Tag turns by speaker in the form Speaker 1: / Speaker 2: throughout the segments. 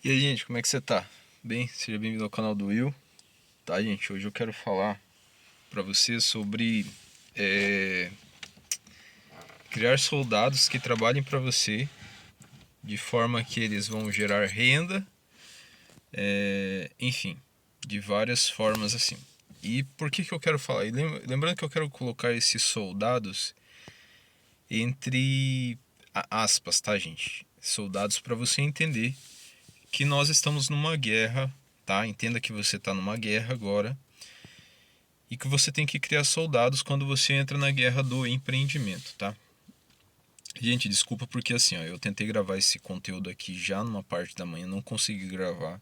Speaker 1: E aí, gente, como é que você tá? Bem, seja bem-vindo ao canal do Will. Tá, gente, hoje eu quero falar pra você sobre é, criar soldados que trabalhem pra você de forma que eles vão gerar renda, enfim, de várias formas assim. E por que eu quero falar? E lembrando que eu quero colocar esses soldados entre aspas, tá, gente? Soldados pra você entender que nós estamos numa guerra, tá? Entenda que você tá numa guerra agora e que você tem que criar soldados quando você entra na guerra do empreendimento, tá? Gente, desculpa porque assim, ó, eu tentei gravar esse conteúdo aqui já numa parte da manhã, não consegui gravar.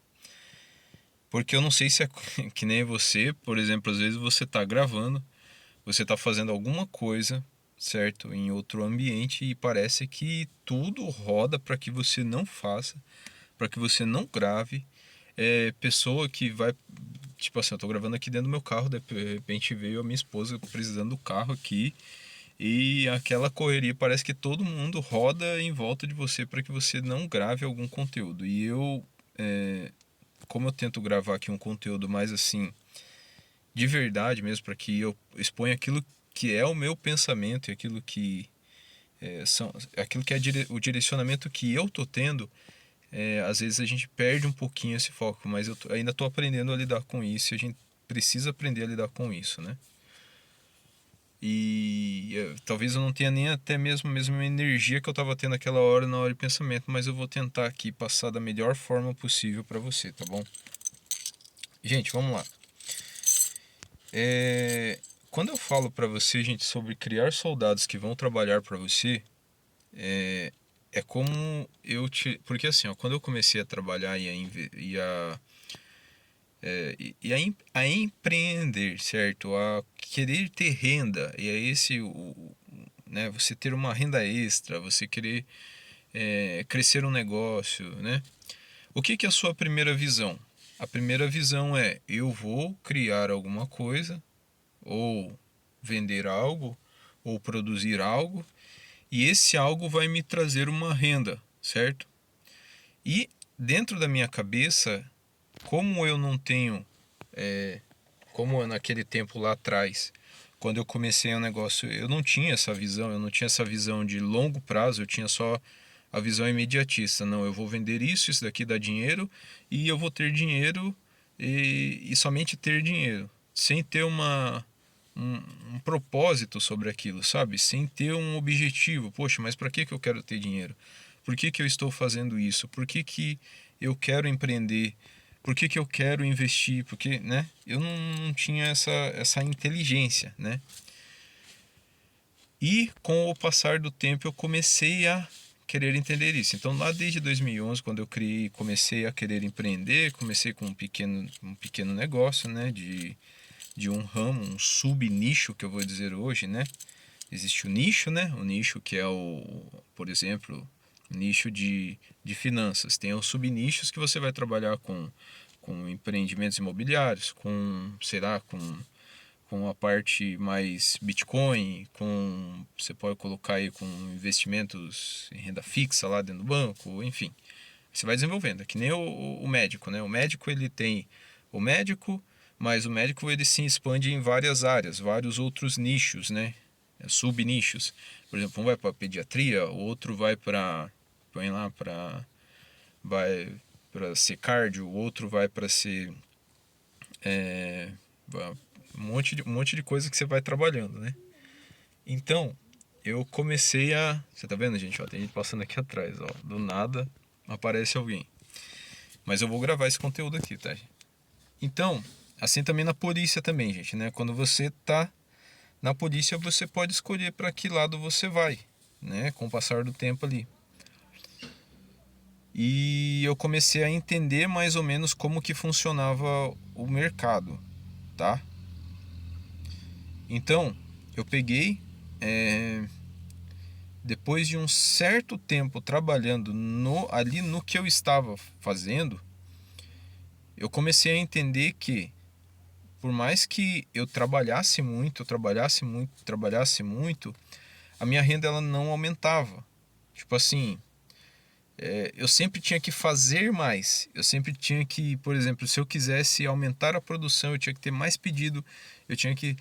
Speaker 1: Porque eu não sei se é que nem você, por exemplo, às vezes você tá gravando, você tá fazendo alguma coisa, certo? Em outro ambiente e parece que tudo roda para que você não faça, para que você não grave. Pessoa que vai, tipo assim, eu tô gravando aqui dentro do meu carro, de repente veio a minha esposa precisando do carro aqui e aquela correria, parece que todo mundo roda em volta de você para que você não grave algum conteúdo. E eu, como eu tento gravar aqui um conteúdo mais assim, de verdade mesmo, para que eu exponha aquilo que é o meu pensamento e aquilo que aquilo que é o direcionamento que eu tô tendo, às vezes a gente perde um pouquinho esse foco, mas ainda tô aprendendo a lidar com isso e a gente precisa aprender a lidar com isso, né? E talvez eu não tenha nem até mesmo a energia que eu estava tendo naquela hora, na hora de pensamento, mas eu vou tentar aqui passar da melhor forma possível para você, tá bom? Gente, vamos lá. É... Quando eu falo para você, gente, sobre criar soldados que vão trabalhar para você, é como eu te. Porque assim, ó, quando eu comecei a trabalhar a empreender, certo? A querer ter renda, e é esse né? Você ter uma renda extra, você querer crescer um negócio, né? O que é a sua primeira visão? A primeira visão é: eu vou criar alguma coisa, ou vender algo, ou produzir algo, e esse algo vai me trazer uma renda, certo? E dentro da minha cabeça, como eu não tenho, como naquele tempo lá atrás, quando eu comecei o negócio, eu não tinha essa visão, eu não tinha essa visão de longo prazo, eu tinha só a visão imediatista. Não, eu vou vender isso, isso daqui dá dinheiro e eu vou ter dinheiro e somente ter dinheiro, sem ter um, um propósito sobre aquilo, sabe? Sem ter um objetivo. Poxa, mas para que eu quero ter dinheiro? Por que eu estou fazendo isso? Por que eu quero empreender? Por que eu quero investir? Porque, né? Eu não tinha essa inteligência, né? E com o passar do tempo eu comecei a querer entender isso. Então lá desde 2011, quando eu criei, comecei a querer empreender, comecei com um pequeno negócio, né, de um ramo, um sub-nicho que eu vou dizer hoje, né? Existe o nicho, né? O nicho que é por exemplo, nicho de finanças. Tem os subnichos que você vai trabalhar com empreendimentos imobiliários, com, sei lá, com a parte mais Bitcoin, com você pode colocar aí com investimentos em renda fixa lá dentro do banco, enfim. Você vai desenvolvendo, é que nem o médico, né? O médico ele tem o médico, mas o médico ele se expande em várias áreas, vários outros nichos, né? Subnichos. Por exemplo, um vai para pediatria, o outro vai para põe lá vai para ser cardio, o outro vai para ser é, um monte de coisa que você vai trabalhando, né? Então, eu comecei a. Você tá vendo, gente? Ó, tem gente passando aqui atrás, ó. Do nada aparece alguém. Mas eu vou gravar esse conteúdo aqui, tá? Então, assim também na polícia também, gente, né? Quando você tá na polícia, você pode escolher para que lado você vai, né? Com o passar do tempo ali. E eu comecei a entender mais ou menos como que funcionava o mercado, tá? Então, eu peguei, é, depois de um certo tempo trabalhando ali no que eu estava fazendo, eu comecei a entender que, por mais que trabalhasse muito, a minha renda ela não aumentava. Tipo assim, eu sempre tinha que fazer mais. Eu sempre tinha que, por exemplo, se eu quisesse aumentar a produção, eu tinha que ter mais pedido, eu tinha que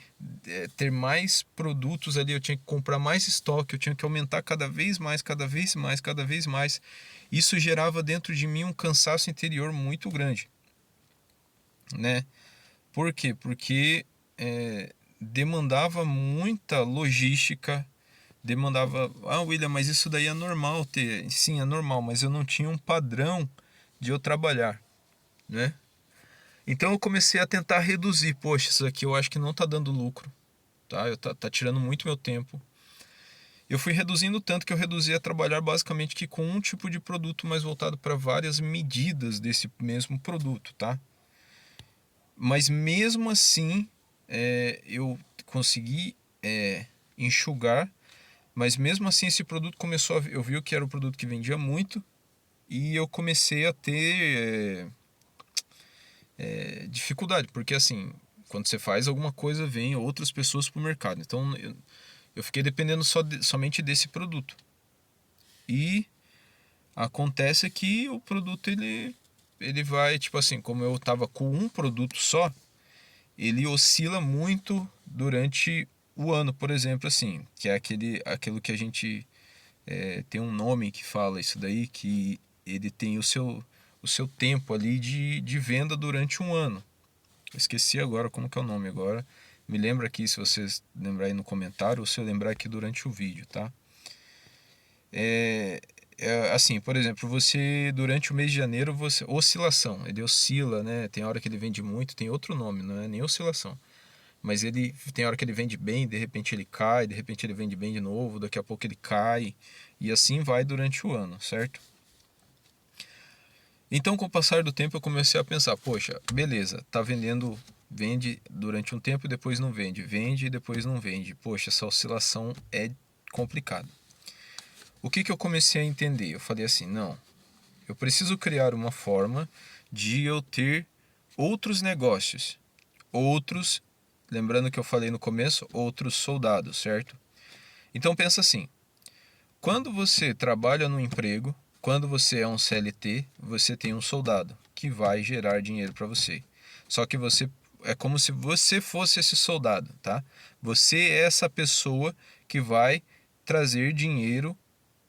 Speaker 1: ter mais produtos ali, eu tinha que comprar mais estoque, eu tinha que aumentar cada vez mais, cada vez mais, cada vez mais. Isso gerava dentro de mim um cansaço interior muito grande, né? Por quê? Porque demandava muita logística, demandava, William, mas isso daí é normal ter. Sim, é normal, mas eu não tinha um padrão de eu trabalhar, né? Então eu comecei a tentar reduzir. Poxa, isso aqui eu acho que não tá dando lucro, tá? Tá tirando muito meu tempo. Eu fui reduzindo tanto que eu reduzi a trabalhar basicamente que com um tipo de produto, mais voltado para várias medidas desse mesmo produto, tá? Mas mesmo assim, eu consegui enxugar. Mas mesmo assim esse produto começou eu vi que era um produto que vendia muito e eu comecei a ter dificuldade, porque assim, quando você faz alguma coisa, vem outras pessoas para o mercado. Então eu fiquei dependendo somente desse produto. E acontece que o produto ele vai, tipo assim, como eu estava com um produto só, ele oscila muito durante o ano, por exemplo, assim, que é aquilo que a gente tem um nome que fala isso daí, que ele tem o seu tempo ali de venda durante um ano. Eu esqueci agora como que é o nome agora. Me lembra aqui se vocês lembrar aí no comentário ou se eu lembrar aqui durante o vídeo, tá? Assim, por exemplo, você durante o mês de janeiro, oscilação, ele oscila, né? Tem hora que ele vende muito, tem outro nome, não é nem oscilação. Mas ele tem hora que ele vende bem, de repente ele cai, de repente ele vende bem de novo, daqui a pouco ele cai, e assim vai durante o ano, certo? Então, com o passar do tempo, eu comecei a pensar, poxa, beleza, tá vendendo, vende durante um tempo e depois não vende, vende e depois não vende. Poxa, essa oscilação é complicada. O que eu comecei a entender? Eu falei assim, não, eu preciso criar uma forma de eu ter outros negócios, outros, lembrando que eu falei no começo, outros soldados, certo? Então pensa assim, quando você trabalha no emprego, quando você é um CLT, você tem um soldado que vai gerar dinheiro para você. Só que você é como se você fosse esse soldado, tá? Você é essa pessoa que vai trazer dinheiro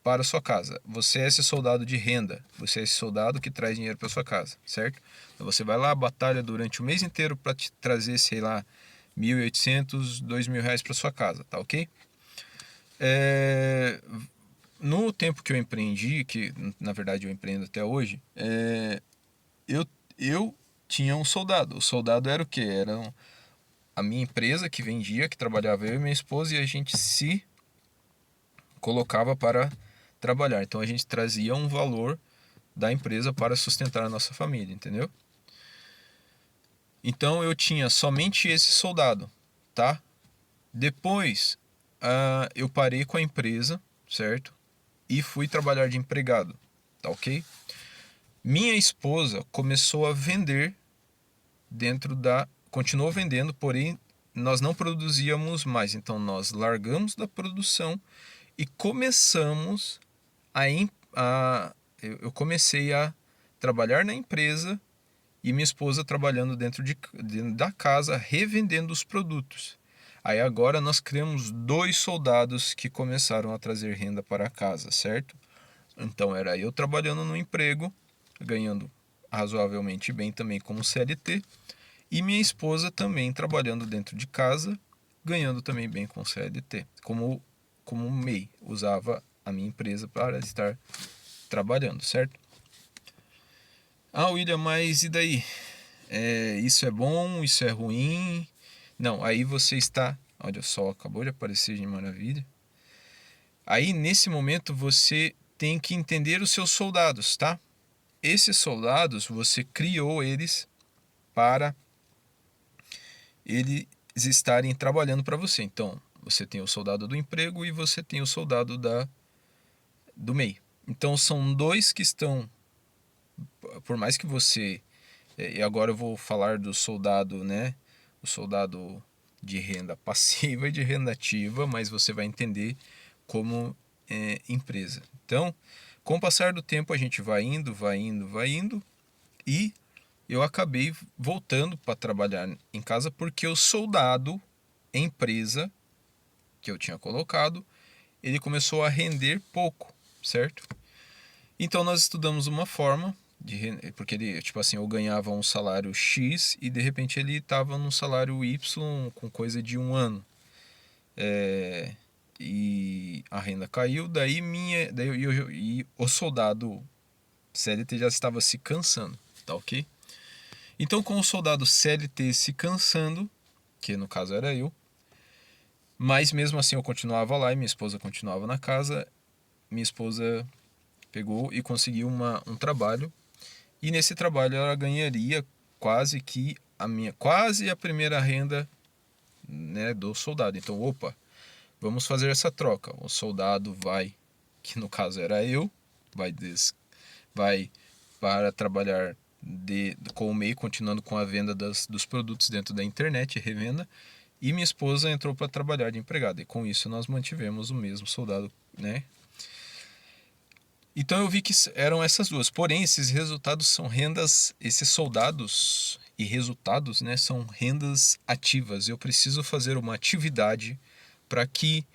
Speaker 1: para a sua casa. Você é esse soldado de renda. Você é esse soldado que traz dinheiro para sua casa, certo? Então você vai lá, batalha durante o mês inteiro para te trazer, sei lá, 1.800, R$ 2.000 para sua casa, tá ok? No tempo que eu empreendi, que na verdade eu empreendo até hoje, eu, eu tinha um soldado. O soldado era o quê? Era a minha empresa que vendia, que trabalhava eu e minha esposa, e a gente se colocava para trabalhar. Então a gente trazia um valor da empresa para sustentar a nossa família, entendeu? Então eu tinha somente esse soldado, tá? Depois eu parei com a empresa, certo? E fui trabalhar de empregado, tá ok? Minha esposa começou a vender continuou vendendo, porém nós não produzíamos mais. Então nós largamos da produção e começamos a eu comecei a trabalhar na empresa e minha esposa trabalhando dentro da casa, revendendo os produtos. Aí agora nós criamos dois soldados que começaram a trazer renda para a casa, certo? Então era eu trabalhando no emprego, ganhando razoavelmente bem também como CLT, e minha esposa também trabalhando dentro de casa, ganhando também bem com CLT, como MEI, usava a minha empresa para estar trabalhando, certo? William, mas e daí? Isso é bom? Isso é ruim? Não, aí você está. Olha só, acabou de aparecer de maravilha. Aí nesse momento você tem que entender os seus soldados, tá? Esses soldados você criou eles para eles estarem trabalhando para você. Então, você tem o soldado do emprego e você tem o soldado do MEI. Então, são dois que estão, por mais que você, e agora eu vou falar do soldado, né? O soldado de renda passiva e de renda ativa, mas você vai entender como empresa. Então, Com o passar do tempo a gente vai indo, vai indo, vai indo, e eu acabei voltando para trabalhar em casa porque o soldado, empresa que eu tinha colocado, ele começou a render pouco, certo? Então nós estudamos uma forma porque ele, tipo assim, eu ganhava um salário X e de repente ele estava num salário Y com coisa de um ano. E a renda caiu, e o soldado CLT já estava se cansando, tá ok? Então com o soldado CLT se cansando, que no caso era eu, mas mesmo assim eu continuava lá e minha esposa continuava na casa, minha esposa pegou e conseguiu um trabalho, e nesse trabalho ela ganharia quase a primeira renda, né, do soldado. Então, opa, vamos fazer essa troca. O soldado vai, que no caso era eu, vai para trabalhar com o MEI, continuando com a venda dos produtos dentro da internet, revenda, e minha esposa entrou para trabalhar de empregada. E com isso nós mantivemos o mesmo soldado, né? Então eu vi que eram essas duas. Porém, esses resultados são rendas, esses soldados e resultados, né, são rendas ativas. Eu preciso fazer uma atividade para que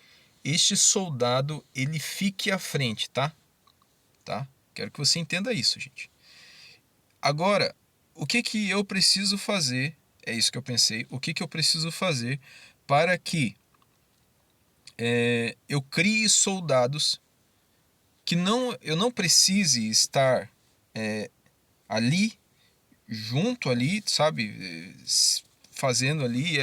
Speaker 1: este soldado ele fique à frente, tá? Tá? Quero que você entenda isso, gente. Agora, o que que eu preciso fazer? É isso que eu pensei. O que que eu preciso fazer para que eu crie soldados que eu não precise estar ali, junto ali, sabe? Fazendo ali,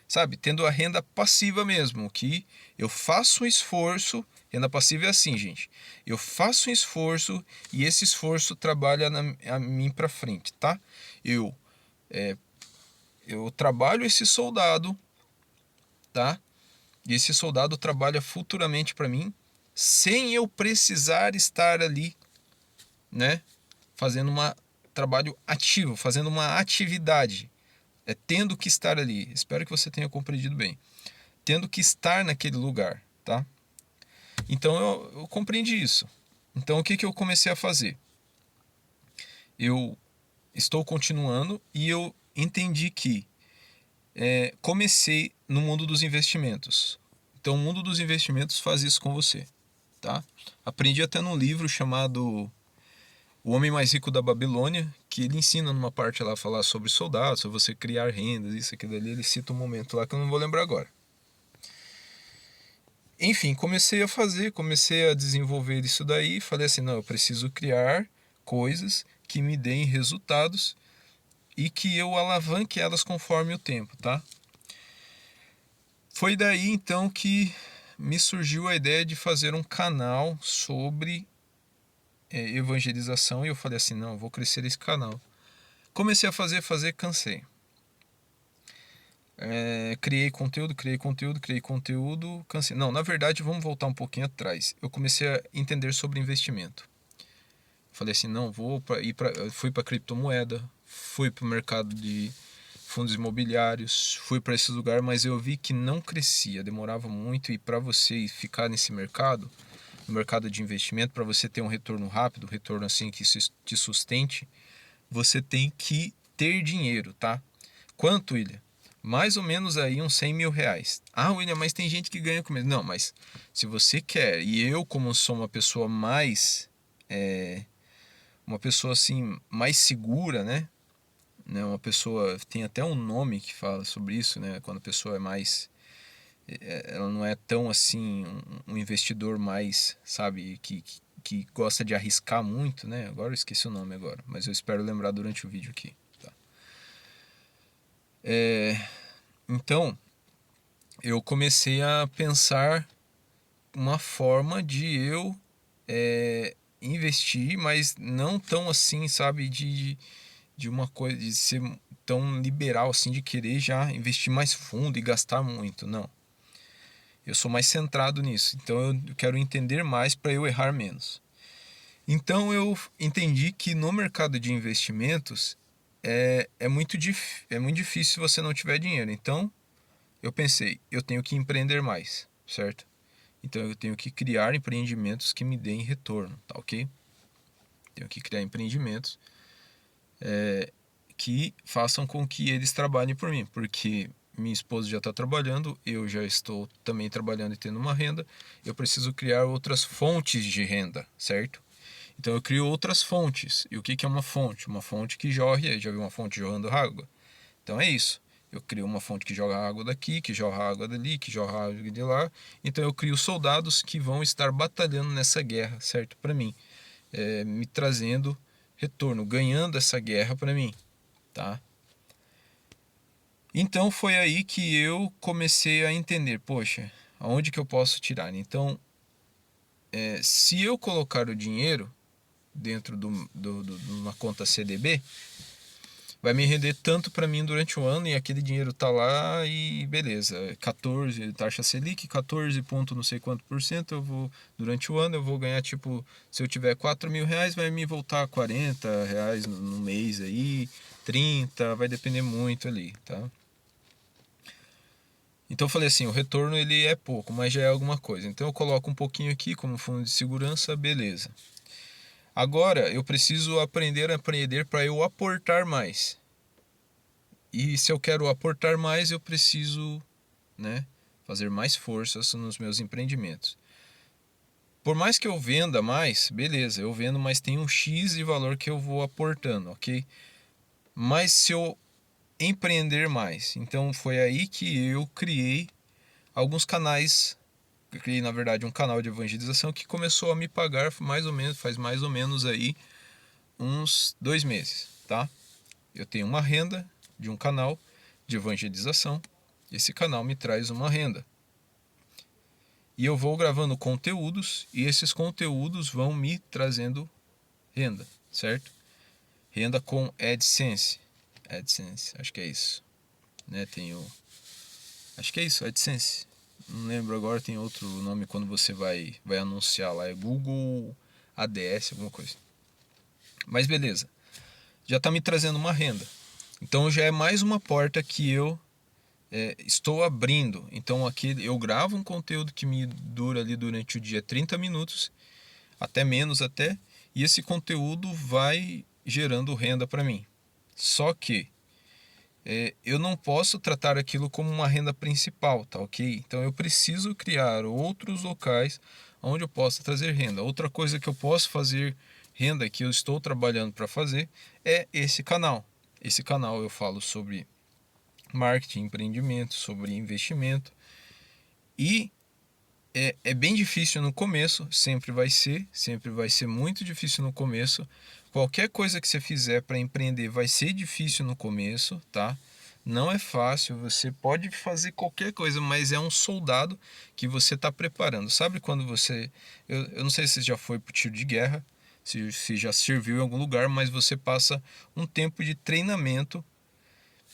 Speaker 1: sabe? Tendo a renda passiva mesmo, que eu faço um esforço. Renda passiva é assim, gente. Eu faço um esforço e esse esforço trabalha a mim para frente, tá? Eu, eu trabalho esse soldado, tá? E esse soldado trabalha futuramente para mim, sem eu precisar estar ali, né? Fazendo um trabalho ativo, fazendo uma atividade. Tendo que estar ali. Espero que você tenha compreendido bem. Tendo que estar naquele lugar, tá? Então eu compreendi isso. Então o que que eu comecei a fazer? Eu estou continuando e eu entendi que comecei no mundo dos investimentos. Então o mundo dos investimentos faz isso com você, tá? Aprendi até num livro chamado O Homem Mais Rico da Babilônia, que ele ensina numa parte lá a falar sobre soldados, sobre você criar rendas, isso, aquilo ali. Ele cita um momento lá que eu não vou lembrar agora. Enfim, comecei a desenvolver isso daí. Falei assim: não, eu preciso criar coisas que me deem resultados e que eu alavanque elas conforme o tempo, tá? Foi daí então que me surgiu a ideia de fazer um canal sobre evangelização, e eu falei assim: não, eu vou crescer esse canal. Comecei a fazer, cansei. Criei conteúdo, cansei. Não, na verdade, vamos voltar um pouquinho atrás. Eu comecei a entender sobre investimento. Falei assim: não, fui para criptomoeda, fui para o mercado de fundos imobiliários, fui para esse lugar, mas eu vi que não crescia, demorava muito, e para você ficar nesse mercado, no mercado de investimento, para você ter um retorno rápido, um retorno assim que te sustente, você tem que ter dinheiro, tá? Quanto, William? Mais ou menos aí uns 100 mil reais. Ah, William, mas tem gente que ganha com menos. Não, mas se você quer, e eu como sou uma pessoa uma pessoa assim, mais segura, né? Uma pessoa, tem até um nome que fala sobre isso, né? Quando a pessoa é mais, ela não é tão assim, um investidor mais, sabe, que gosta de arriscar muito, né? Agora eu esqueci o nome agora, mas eu espero lembrar durante o vídeo aqui, tá? Então, eu comecei a pensar uma forma de eu investir, mas não tão assim, sabe, de uma coisa, de ser tão liberal assim, de querer já investir mais fundo e gastar muito, não. Eu sou mais centrado nisso, então eu quero entender mais para eu errar menos. Então eu entendi que no mercado de investimentos é muito difícil se você não tiver dinheiro. Então eu pensei, eu tenho que empreender mais, certo? Então eu tenho que criar empreendimentos que me deem retorno, tá ok? Tenho que criar empreendimentos que façam com que eles trabalhem por mim, porque minha esposa já está trabalhando, eu já estou também trabalhando e tendo uma renda, eu preciso criar outras fontes de renda, certo? Então eu crio outras fontes. E o que é uma fonte? Uma fonte que jorre, já viu uma fonte jorrando água? Então é isso. Eu crio uma fonte que joga água daqui, que jorra água dali, que jorra água de lá. Então eu crio soldados que vão estar batalhando nessa guerra, certo? Para mim, me trazendo retorno, ganhando essa guerra para mim, tá? Então foi aí que eu comecei a entender, poxa, aonde que eu posso tirar? Então, se eu colocar o dinheiro dentro de uma conta CDB, vai me render tanto para mim durante o ano e aquele dinheiro tá lá e beleza, 14, taxa Selic, 14 ponto não sei quanto por cento, eu vou, durante o ano eu vou ganhar tipo, se eu tiver 4 mil reais vai me voltar 40 reais no mês aí, 30, vai depender muito ali, tá? Então eu falei assim, o retorno ele é pouco, mas já é alguma coisa. Então eu coloco um pouquinho aqui como fundo de segurança, beleza. Agora eu preciso aprender a empreender para eu aportar mais. E se eu quero aportar mais, eu preciso, né, fazer mais forças nos meus empreendimentos. Por mais que eu venda mais, beleza, eu vendo, mas tem um X de valor que eu vou aportando, ok? Mas se eu empreender mais, então foi aí que eu criei alguns canais. Eu criei, na verdade, um canal de evangelização que começou a me pagar mais ou menos, faz mais ou menos aí uns 2 meses, tá? Eu tenho uma renda de um canal de evangelização. Esse canal me traz uma renda. E eu vou gravando conteúdos e esses conteúdos vão me trazendo renda, certo? Renda com AdSense. AdSense, acho que é isso. Né? Acho que é isso, AdSense. Não lembro agora, tem outro nome quando você vai anunciar lá. É Google ADS, alguma coisa. Mas beleza. Já está me trazendo uma renda. Então já é mais uma porta que eu estou abrindo. Então aqui eu gravo um conteúdo que me dura ali durante o dia 30 minutos, até menos até, e esse conteúdo vai gerando renda para mim. Só que eu não posso tratar aquilo como uma renda principal, tá ok? Então eu preciso criar outros locais onde eu possa trazer renda. Outra coisa que eu posso fazer renda, que eu estou trabalhando para fazer, é esse canal. Esse canal eu falo sobre marketing, empreendimento, sobre investimento. E é bem difícil no começo, sempre vai ser muito difícil no começo. Qualquer coisa que você fizer para empreender vai ser difícil no começo, tá? Não é fácil, você pode fazer qualquer coisa, mas é um soldado que você está preparando. Sabe quando você. Eu não sei se já foi para tiro de guerra, se já serviu em algum lugar, mas você passa um tempo de treinamento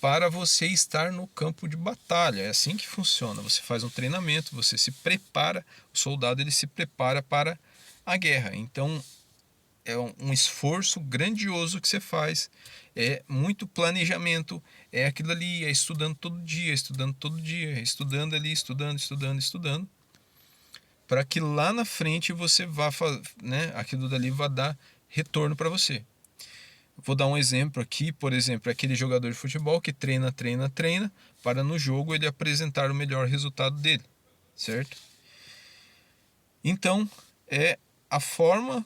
Speaker 1: para você estar no campo de batalha. É assim que funciona. Você faz um treinamento, você se prepara, o soldado ele se prepara para a guerra. Então é um esforço grandioso que você faz, é muito planejamento, é aquilo ali, é estudando todo dia, estudando ali, estudando, para que lá na frente você vá, né, aquilo dali vá dar retorno para você. Vou dar um exemplo aqui, por exemplo, aquele jogador de futebol que treina, para no jogo ele apresentar o melhor resultado dele, certo? Então, é a forma,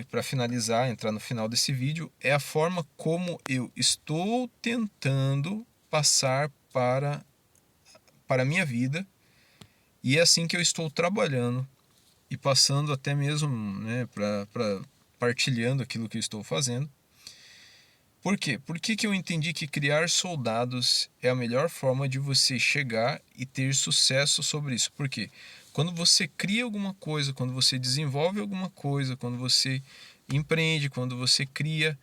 Speaker 1: para finalizar, entrar no final desse vídeo, é a forma como eu estou tentando passar para a minha vida, e é assim que eu estou trabalhando e passando até mesmo, né, para partilhando aquilo que eu estou fazendo. Por quê? Por que eu entendi que criar soldados é a melhor forma de você chegar e ter sucesso sobre isso? Por quê? Quando você cria alguma coisa, quando você desenvolve alguma coisa, quando você empreende, quando você cria,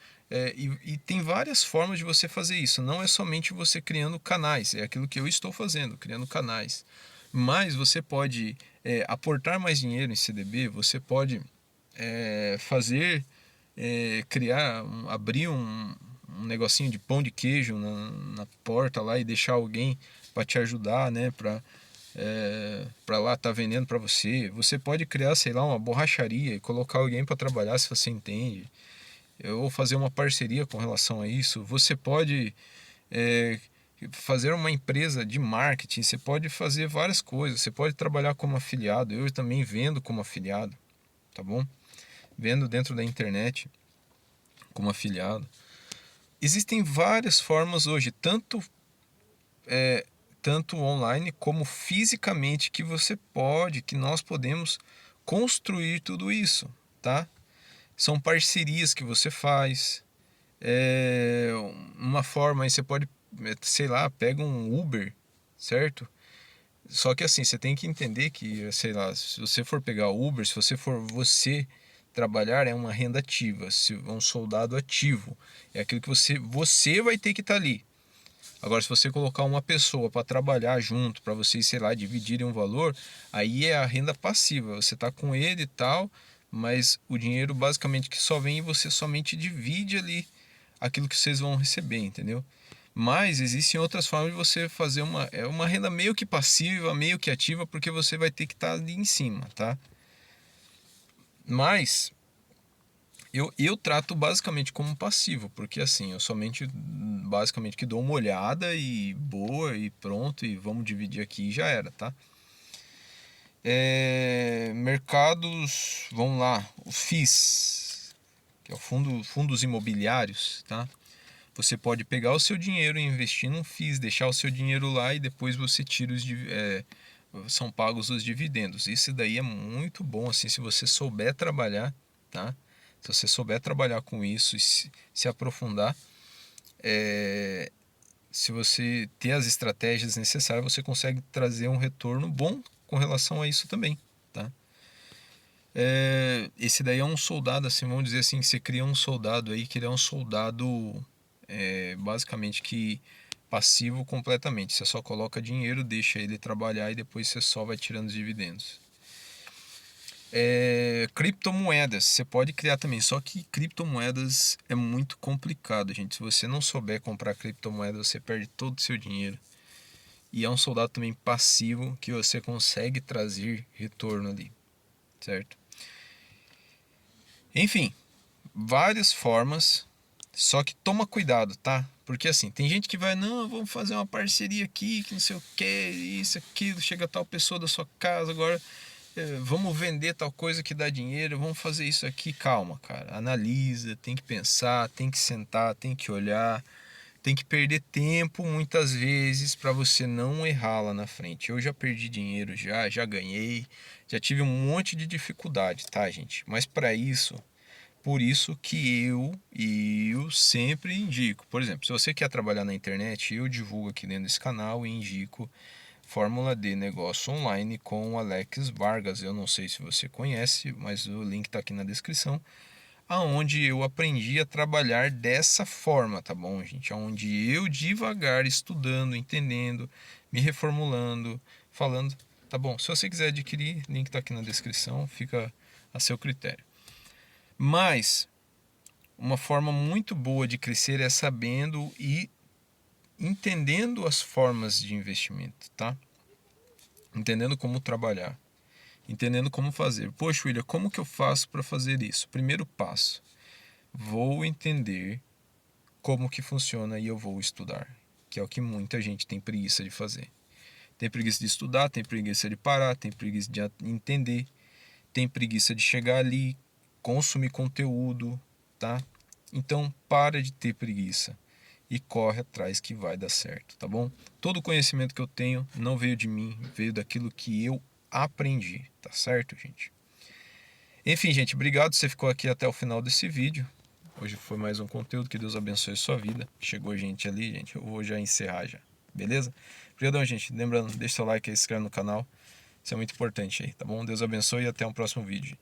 Speaker 1: e tem várias formas de você fazer isso. Não é somente você criando canais, é aquilo que eu estou fazendo, criando canais. Mas você pode aportar mais dinheiro em CDB, você pode fazer, criar, abrir um negocinho de pão de queijo na porta lá e deixar alguém para te ajudar, né, para lá tá vendendo para você. Você pode criar, sei lá, uma borracharia e colocar alguém para trabalhar se você entende. Ou fazer uma parceria com relação a isso. Você pode é, fazer uma empresa de marketing, você pode fazer várias coisas. Você pode trabalhar como afiliado. Eu também vendo como afiliado, tá bom? Vendo dentro da internet como afiliado. Existem várias formas hoje, tanto online como fisicamente, que nós podemos construir tudo isso, tá? São parcerias que você faz. É uma forma aí você pode, sei lá, pega um Uber, certo? Só que assim, você tem que entender que, sei lá, se você for pegar Uber, se você trabalhar, é uma renda ativa, é um soldado ativo. É aquilo que você vai ter que estar ali. Agora, se você colocar uma pessoa para trabalhar junto, para vocês, sei lá, dividirem um valor, aí é a renda passiva. Você está com ele e tal, mas o dinheiro basicamente que só vem e você somente divide ali aquilo que vocês vão receber, entendeu? Mas existem outras formas de você fazer uma renda meio que passiva, meio que ativa, porque você vai ter que estar ali em cima, tá? Mas eu trato basicamente como passivo, porque assim, eu somente basicamente que dou uma olhada e boa e pronto, e vamos dividir aqui e já era, tá? Mercados, vamos lá, o FIIs, que é o fundos imobiliários, tá? Você pode pegar o seu dinheiro e investir num FIIs, deixar o seu dinheiro lá e depois você tira são pagos os dividendos. Isso daí é muito bom assim se você souber trabalhar, tá? Se você souber trabalhar com isso e se aprofundar, se você ter as estratégias necessárias, você consegue trazer um retorno bom com relação a isso também, tá? Esse daí é um soldado, assim, vamos dizer assim, que você cria um soldado aí, que ele é um soldado basicamente que passivo completamente. Você só coloca dinheiro, deixa ele trabalhar e depois você só vai tirando os dividendos. Criptomoedas, você pode criar também, só que criptomoedas é muito complicado, gente. Se você não souber comprar criptomoedas, você perde todo o seu dinheiro. E é um soldado também passivo que você consegue trazer retorno ali, certo? Enfim, várias formas, só que toma cuidado, tá? Porque assim, tem gente que vai, não, vamos fazer uma parceria aqui, que não sei o que, isso, aquilo, chega tal pessoa da sua casa, agora vamos vender tal coisa que dá dinheiro, vamos fazer isso aqui. Calma, cara, analisa, tem que pensar, tem que sentar, tem que olhar, tem que perder tempo muitas vezes para você não errar lá na frente. Eu já perdi dinheiro, já ganhei, já tive um monte de dificuldade, tá, gente? Mas para isso, por isso que eu sempre indico. Por exemplo, se você quer trabalhar na internet, eu divulgo aqui dentro desse canal e indico Fórmula D Negócio Online com o Alex Vargas. Eu não sei se você conhece, mas o link está aqui na descrição. Aonde eu aprendi a trabalhar dessa forma, tá bom, gente? Aonde eu devagar, estudando, entendendo, me reformulando, falando, tá bom? Se você quiser adquirir, link está aqui na descrição, fica a seu critério. Mas uma forma muito boa de crescer é sabendo e entendendo as formas de investimento, tá? Entendendo como trabalhar, entendendo como fazer. Poxa, William, como que eu faço para fazer isso? Primeiro passo, vou entender como que funciona e eu vou estudar, que é o que muita gente tem preguiça de fazer. Tem preguiça de estudar, tem preguiça de parar, tem preguiça de entender, tem preguiça de chegar ali, consumir conteúdo, tá? Então, para de ter preguiça e corre atrás que vai dar certo, tá bom? Todo o conhecimento que eu tenho não veio de mim, veio daquilo que eu aprendi, tá certo, gente? Enfim, gente, obrigado, você ficou aqui até o final desse vídeo. Hoje foi mais um conteúdo, que Deus abençoe a sua vida. Chegou gente ali, gente, eu vou já encerrar já, beleza? Obrigadão, gente. Lembrando, deixa seu like aí, se inscreve no canal. Isso é muito importante aí, tá bom? Deus abençoe e até um próximo vídeo.